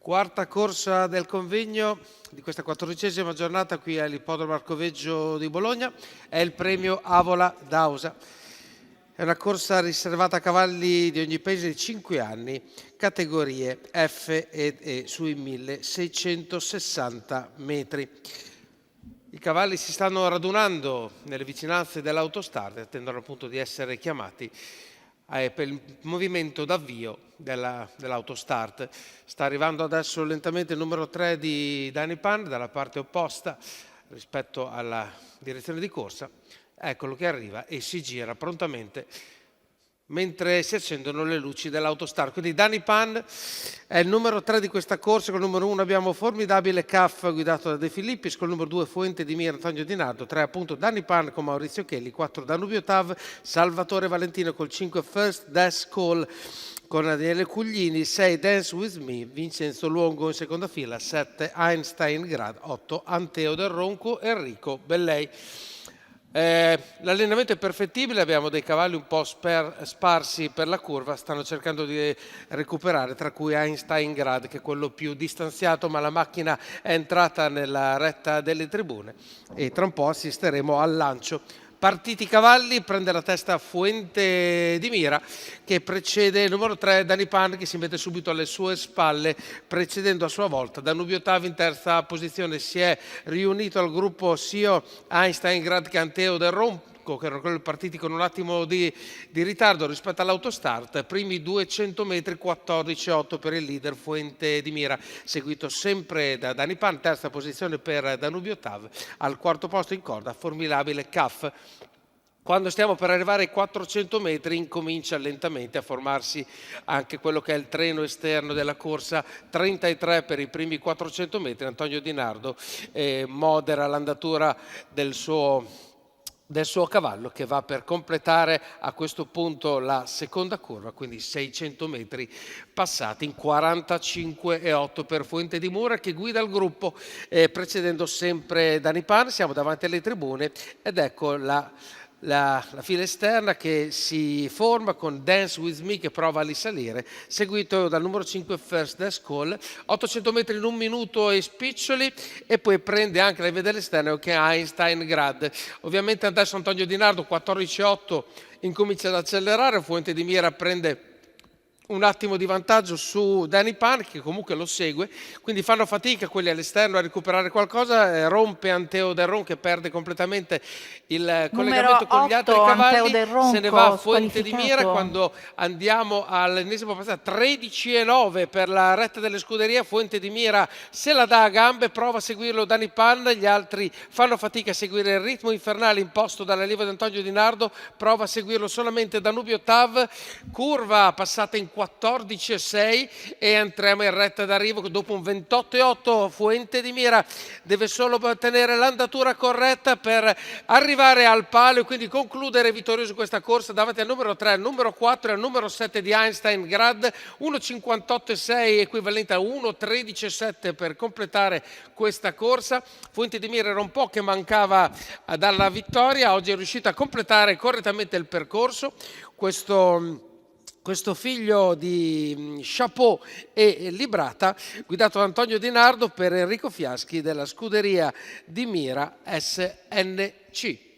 Quarta corsa del convegno di questa 14ª giornata qui all'Ippodromo Arcoveggio di Bologna è il premio Avola d'Ausa. È una corsa riservata a cavalli di ogni peso di 5 anni, categorie F ed E sui 1660 metri. I cavalli si stanno radunando nelle vicinanze dell'autostart e attendono appunto di essere chiamati per il movimento d'avvio dell'autostart. Sta arrivando adesso lentamente il numero 3 di Danny Pan dalla parte opposta rispetto alla direzione di corsa. Eccolo che arriva e si gira prontamente mentre si accendono le luci dell'autostart. Quindi Danny Pan è il numero 3 di questa corsa. Con il numero 1 abbiamo Formidabile Caff guidato da De Filippis, con il numero 2 Fuente di Mira Antonio Di Nardo, 3 appunto Danny Pan con Maurizio Chelli, 4 Danubio Tav, Salvatore Valentino, col 5 First Death Call con Daniele Cuglini, 6 Dance With Me, Vincenzo Luongo in seconda fila, 7 Einstein Grad, 8 Anteo del Ronco, Enrico Bellei. L'allenamento è perfettibile, abbiamo dei cavalli un po' sparsi per la curva, stanno cercando di recuperare, tra cui Einstein Grad che è quello più distanziato, ma la macchina è entrata nella retta delle tribune e tra un po' assisteremo al lancio. Partiti i cavalli, prende la testa Fuente di Mira che precede il numero 3 Danny Pan, che si mette subito alle sue spalle, precedendo a sua volta Danubio Tav in terza posizione. Si è riunito al gruppo sia Einstein Grad che Anteo del Ronco, che erano quelli partiti con un attimo di ritardo rispetto all'autostart. Primi 200 metri 14,8 per il leader Fuente di Mira, seguito sempre da Danny Pan, terza posizione per Danubio Tav, al quarto posto in corda Formidabile Caff. Quando stiamo per arrivare ai 400 metri incomincia lentamente a formarsi anche quello che è il treno esterno della corsa. 33 per i primi 400 metri, Antonio Di Nardo modera l'andatura del suo cavallo, che va per completare a questo punto la seconda curva, quindi 600 metri passati in 45,8 per Fuente di Mira, che guida il gruppo precedendo sempre Danny Pan. Siamo davanti alle tribune ed ecco la fila esterna che si forma con Dance With Me che prova a risalire, seguito dal numero 5 First Death Call, 800 metri in 1 minuto e spiccioli, e poi prende anche la via dell'esterno che è Einstein Grad. Ovviamente adesso Antonio Di Nardo 14,8 incomincia ad accelerare, Fuente di Mira prende un attimo di vantaggio su Danny Pan, che comunque lo segue, quindi fanno fatica quelli all'esterno a recuperare qualcosa. Rompe Anteo del Ronco, che perde completamente il collegamento con gli altri cavalli, se ne va Fuente di Mira. Quando andiamo all'ennesimo passaggio, 13,9 per la retta delle scuderie, Fuente di Mira se la dà a gambe, prova a seguirlo Danny Pan, gli altri fanno fatica a seguire il ritmo infernale imposto dall'allievo di Antonio Di Nardo, prova a seguirlo solamente Danubio Tav, curva passata in 14,6 e entriamo in retta d'arrivo dopo un 28,8. Fuente di Mira deve solo ottenere l'andatura corretta per arrivare al palo e quindi concludere vittorioso questa corsa davanti al numero 3, al numero 4 e al numero 7 di Einstein Grad. 1,58,6 equivalente a 1,13,7 per completare questa corsa. Fuente di Mira era un po' che mancava dalla vittoria, oggi è riuscita a completare correttamente il percorso. Questo figlio di Chapeau e Librata, guidato da Antonio Di Nardo per Enrico Fiaschi della scuderia di Mira SNC.